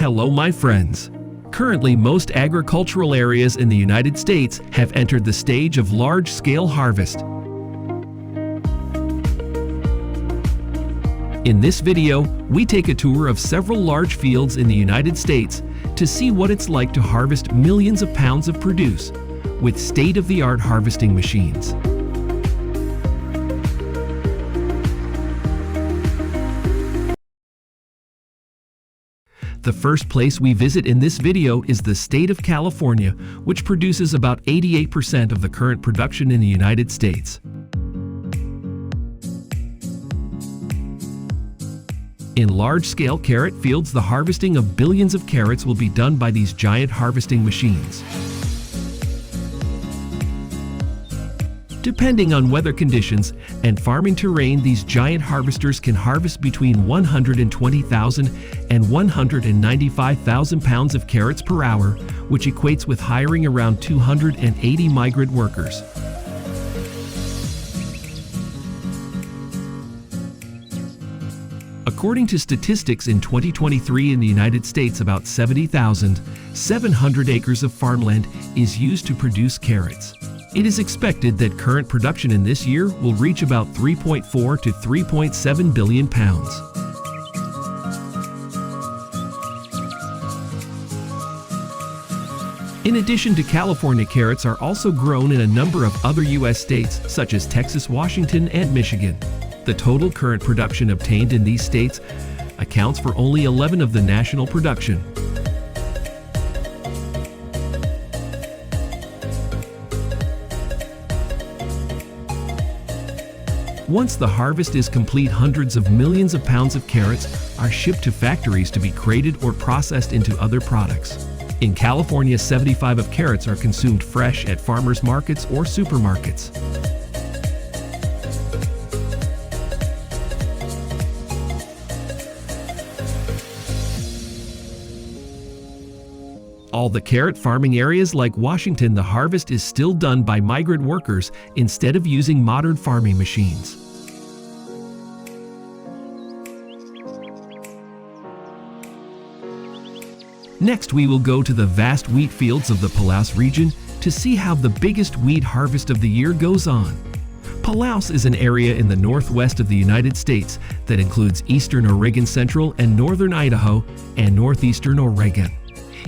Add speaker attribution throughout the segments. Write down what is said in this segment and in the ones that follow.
Speaker 1: Hello, my friends. Currently, most agricultural areas in the United States have entered the stage of large-scale harvest. In this video, we take a tour of several large fields in the United States to see what it's like to harvest millions of pounds of produce with state-of-the-art harvesting machines. The first place we visit in this video is the state of California, which produces about 88% of the current production in the United States. In large-scale carrot fields, the harvesting of billions of carrots will be done by these giant harvesting machines. Depending on weather conditions and farming terrain, these giant harvesters can harvest between 120,000 and 195,000 pounds of carrots per hour, which equates with hiring around 280 migrant workers. According to statistics, in 2023 in the United States, about 70,700 acres of farmland is used to produce carrots. It is expected that current production in this year will reach about 3.4 to 3.7 billion pounds. In addition to California, carrots are also grown in a number of other U.S. states such as Texas, Washington, and Michigan. The total current production obtained in these states accounts for only 11% of the national production. Once the harvest is complete, hundreds of millions of pounds of carrots are shipped to factories to be crated or processed into other products. In California, 75% of carrots are consumed fresh at farmers markets or supermarkets. All the carrot farming areas like Washington, the harvest is still done by migrant workers instead of using modern farming machines. Next, we will go to the vast wheat fields of the Palouse region to see how the biggest wheat harvest of the year goes on. Palouse is an area in the northwest of the United States that includes eastern Oregon, central and northern Idaho, and northeastern Oregon.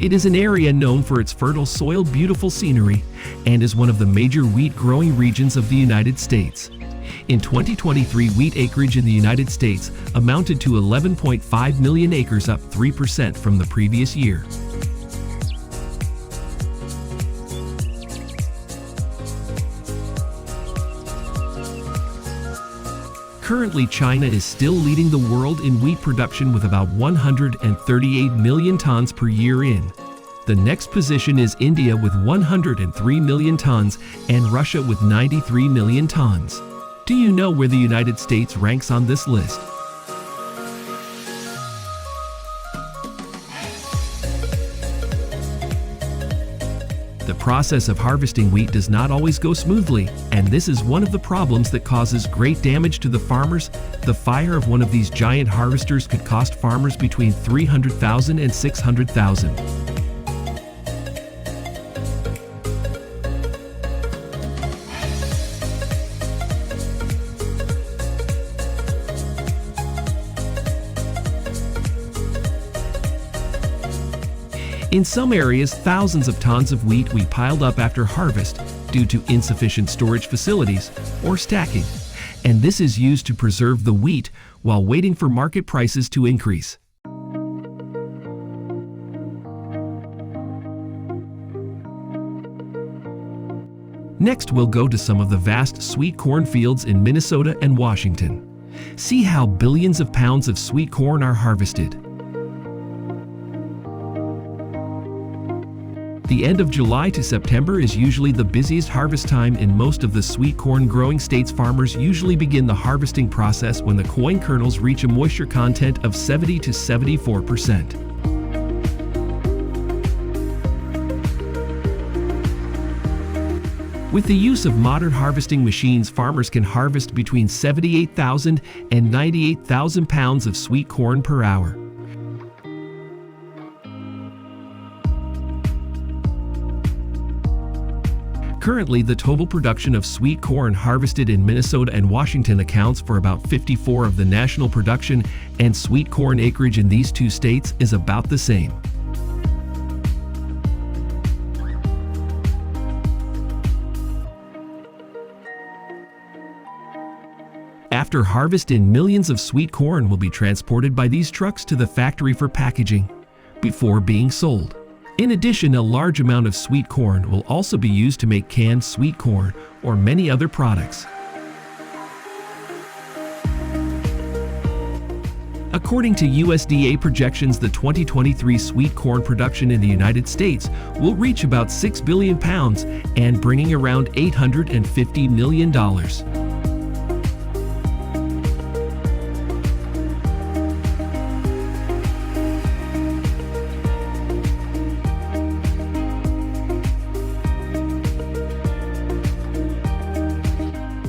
Speaker 1: It is an area known for its fertile soil, beautiful scenery, and is one of the major wheat growing regions of the United States. In 2023, wheat acreage in the United States amounted to 11.5 million acres, up 3% from the previous year. Currently, China is still leading the world in wheat production with about 138 million tons per year in. The next position is India with 103 million tons and Russia with 93 million tons. Do you know where the United States ranks on this list? The process of harvesting wheat does not always go smoothly, and this is one of the problems that causes great damage to the farmers. The fire of one of these giant harvesters could cost farmers between $300,000 and $600,000. In some areas, thousands of tons of wheat we piled up after harvest due to insufficient storage facilities or stacking, and this is used to preserve the wheat while waiting for market prices to increase. Next, we'll go to some of the vast sweet corn fields in Minnesota and Washington. See how billions of pounds of sweet corn are harvested. The end of July to September is usually the busiest harvest time in most of the sweet corn growing states. Farmers usually begin the harvesting process when the corn kernels reach a moisture content of 70 to 74%. With the use of modern harvesting machines, farmers can harvest between 78,000 and 98,000 pounds of sweet corn per hour. Currently, the total production of sweet corn harvested in Minnesota and Washington accounts for about 54% of the national production, and sweet corn acreage in these two states is about the same. After harvesting, millions of sweet corn will be transported by these trucks to the factory for packaging before being sold. In addition, a large amount of sweet corn will also be used to make canned sweet corn or many other products. According to USDA projections, the 2023 sweet corn production in the United States will reach about 6 billion pounds and bringing around $850 million.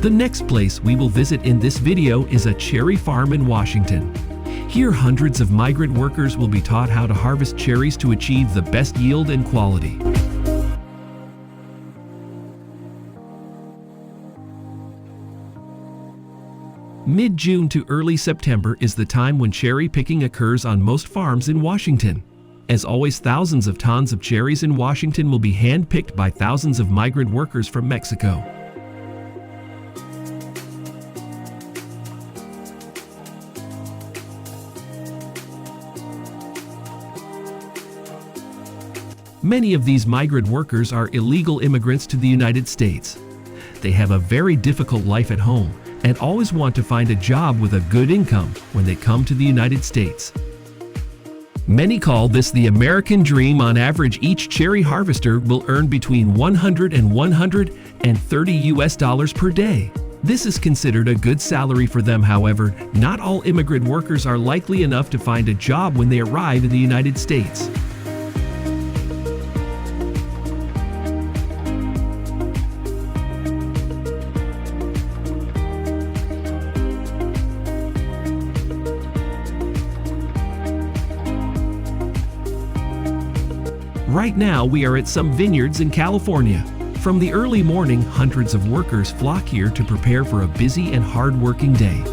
Speaker 1: The next place we will visit in this video is a cherry farm in Washington. Here, hundreds of migrant workers will be taught how to harvest cherries to achieve the best yield and quality. Mid-June to early September is the time when cherry picking occurs on most farms in Washington. As always, thousands of tons of cherries in Washington will be hand-picked by thousands of migrant workers from Mexico. Many of these migrant workers are illegal immigrants to the United States. They have a very difficult life at home and always want to find a job with a good income when they come to the United States. Many call this the American dream. On average, each cherry harvester will earn between $100 and $130 US per day. This is considered a good salary for them. However, not all immigrant workers are likely enough to find a job when they arrive in the United States. Right now, we are at some vineyards in California. From the early morning, hundreds of workers flock here to prepare for a busy and hard-working day.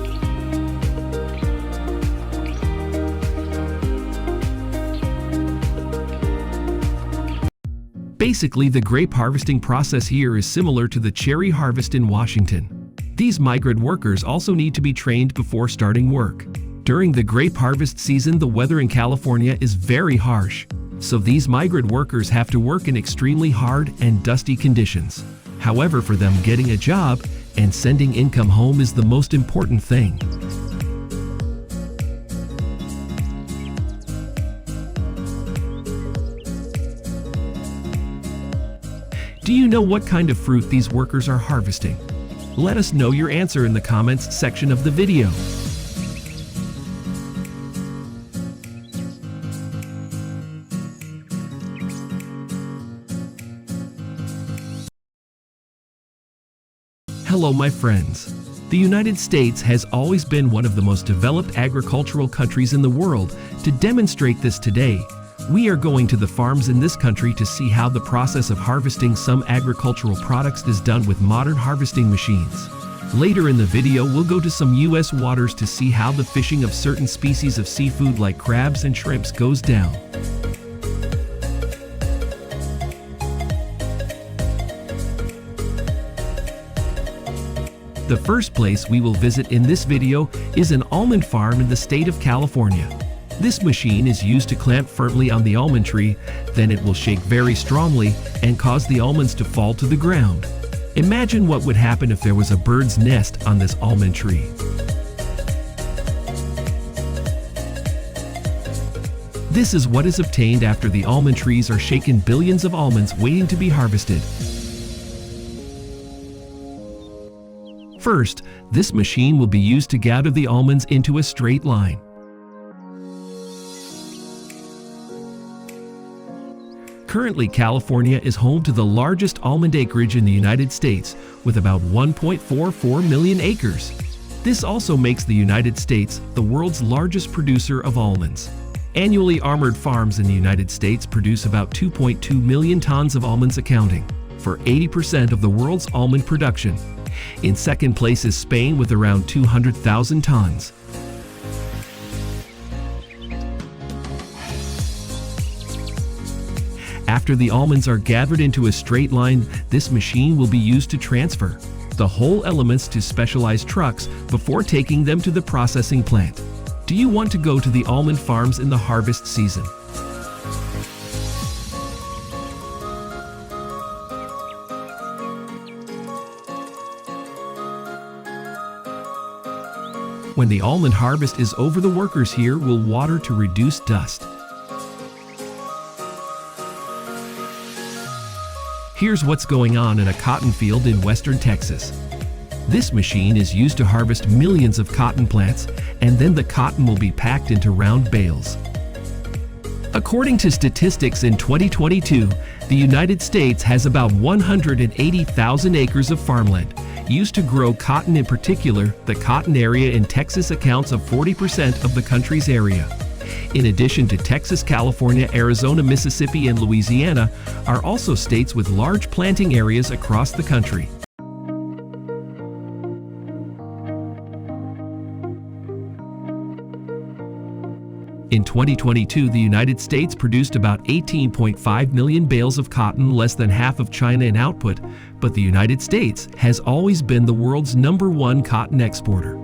Speaker 1: Basically, the grape harvesting process here is similar to the cherry harvest in Washington. These migrant workers also need to be trained before starting work. During the grape harvest season, the weather in California is very harsh. So these migrant workers have to work in extremely hard and dusty conditions. However, for them, getting a job and sending income home is the most important thing. Do you know what kind of fruit these workers are harvesting? Let us know your answer in the comments section of the video. Hello, my friends. The United States has always been one of the most developed agricultural countries in the world. To demonstrate this today, we are going to the farms in this country to see how the process of harvesting some agricultural products is done with modern harvesting machines. Later in the video, we'll go to some U.S. waters to see how the fishing of certain species of seafood like crabs and shrimps goes down. The first place we will visit in this video is an almond farm in the state of California. This machine is used to clamp firmly on the almond tree, then it will shake very strongly and cause the almonds to fall to the ground. Imagine what would happen if there was a bird's nest on this almond tree. This is what is obtained after the almond trees are shaken. Billions of almonds waiting to be harvested. First, this machine will be used to gather the almonds into a straight line. Currently, California is home to the largest almond acreage in the United States, with about 1.44 million acres. This also makes the United States the world's largest producer of almonds. Annually, armored farms in the United States produce about 2.2 million tons of almonds, accounting for 80% of the world's almond production. In second place is Spain with around 200,000 tons. After the almonds are gathered into a straight line, this machine will be used to transfer the whole elements to specialized trucks before taking them to the processing plant. Do you want to go to the almond farms in the harvest season? When the almond harvest is over, the workers here will water to reduce dust. Here's what's going on in a cotton field in western Texas. This machine is used to harvest millions of cotton plants, and then the cotton will be packed into round bales. According to statistics in 2022, the United States has about 180,000 acres of farmland used to grow cotton. In particular, the cotton area in Texas accounts for 40% of the country's area. In addition to Texas, California, Arizona, Mississippi, and Louisiana are also states with large planting areas across the country. In 2022, the United States produced about 18.5 million bales of cotton, less than half of China in output, but the United States has always been the world's #1 cotton exporter.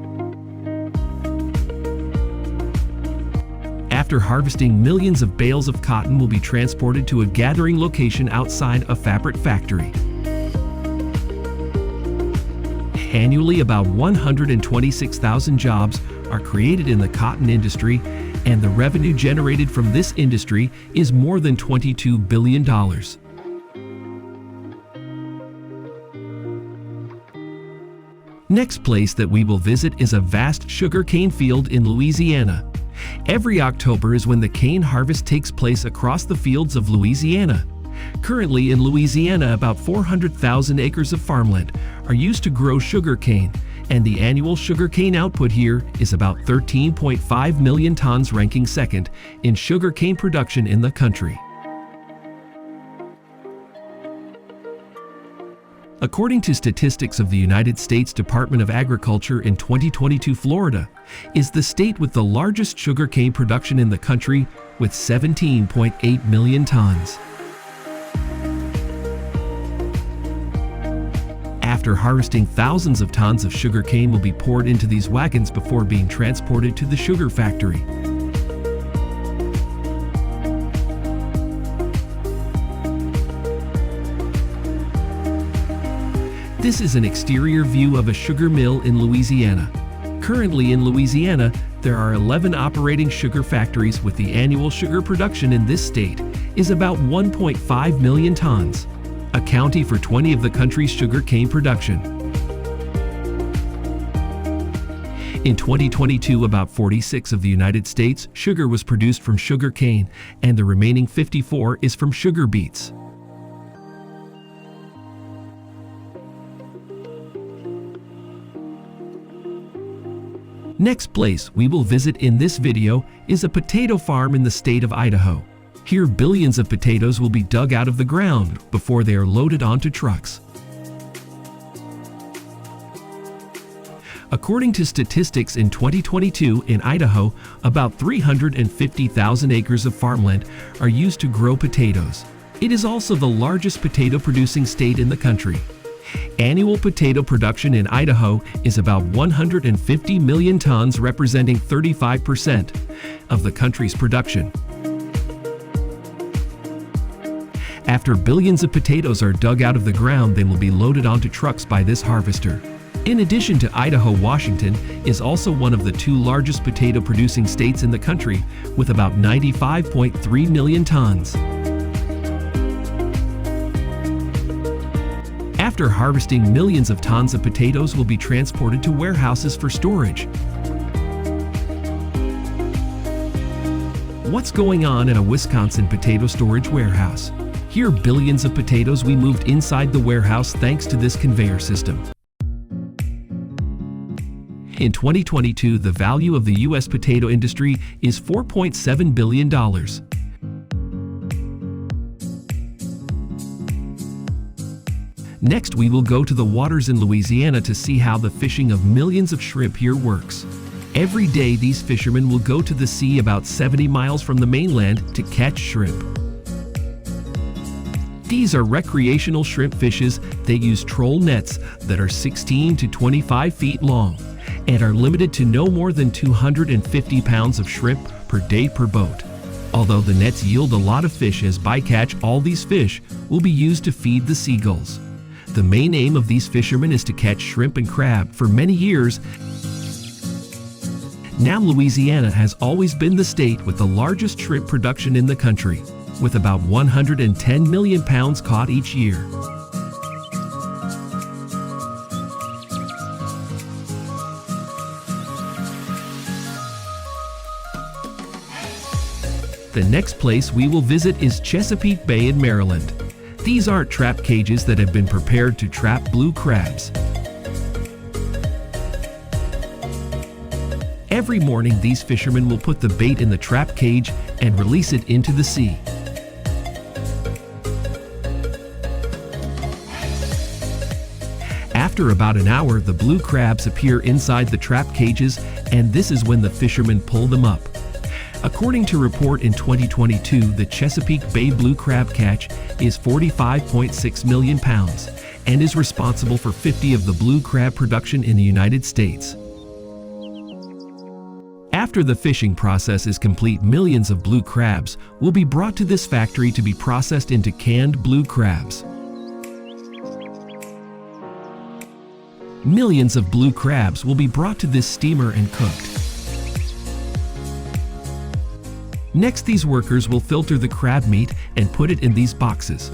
Speaker 1: After harvesting, millions of bales of cotton will be transported to a gathering location outside a fabric factory. Annually, about 126,000 jobs are created in the cotton industry, and the revenue generated from this industry is more than $22 billion. Next place that we will visit is a vast sugarcane field in Louisiana. Every October is when the cane harvest takes place across the fields of Louisiana. Currently in Louisiana, about 400,000 acres of farmland are used to grow sugarcane, and the annual sugarcane output here is about 13.5 million tons, ranking second in sugarcane production in the country. According to statistics of the United States Department of Agriculture in 2022, Florida is the state with the largest sugarcane production in the country, with 17.8 million tons. After harvesting, thousands of tons of sugarcane will be poured into these wagons before being transported to the sugar factory. This is an exterior view of a sugar mill in Louisiana. Currently in Louisiana, there are 11 operating sugar factories, with the annual sugar production in this state is about 1.5 million tons, accounting for 20 of the country's sugar cane production. In 2022, about 46 of the United States sugar was produced from sugar cane, and the remaining 54 is from sugar beets. Next place we will visit in this video is a potato farm in the state of Idaho. Here, billions of potatoes will be dug out of the ground before they are loaded onto trucks. According to statistics in 2022 in Idaho, about 350,000 acres of farmland are used to grow potatoes. It is also the largest potato producing state in the country. Annual potato production in Idaho is about 150 million tons, representing 35% of the country's production. After billions of potatoes are dug out of the ground, they will be loaded onto trucks by this harvester. In addition to Idaho, Washington is also one of the two largest potato producing states in the country, with about 95.3 million tons. After harvesting, millions of tons of potatoes will be transported to warehouses for storage. What's going on in a Wisconsin potato storage warehouse? Here, billions of potatoes we moved inside the warehouse thanks to this conveyor system. In 2022, the value of the U.S. potato industry is $4.7 billion. Next, we will go to the waters in Louisiana to see how the fishing of millions of shrimp here works. Every day, these fishermen will go to the sea about 70 miles from the mainland to catch shrimp. These are recreational shrimp fishes. They use troll nets that are 16 to 25 feet long and are limited to no more than 250 pounds of shrimp per day per boat. Although the nets yield a lot of fish as bycatch, all these fish will be used to feed the seagulls. The main aim of these fishermen is to catch shrimp and crab for many years. Now, Louisiana has always been the state with the largest shrimp production in the country, with about 110 million pounds caught each year. The next place we will visit is Chesapeake Bay in Maryland. These aren't trap cages that have been prepared to trap blue crabs. Every morning, these fishermen will put the bait in the trap cage and release it into the sea. After about an hour, the blue crabs appear inside the trap cages, and this is when the fishermen pull them up. According to a report in 2022, the Chesapeake Bay blue crab catch is 45.6 million pounds and is responsible for 50% of the blue crab production in the United States. After the fishing process is complete, millions of blue crabs will be brought to this factory to be processed into canned blue crabs. Millions of blue crabs will be brought to this steamer and cooked. Next, these workers will filter the crab meat and put it in these boxes.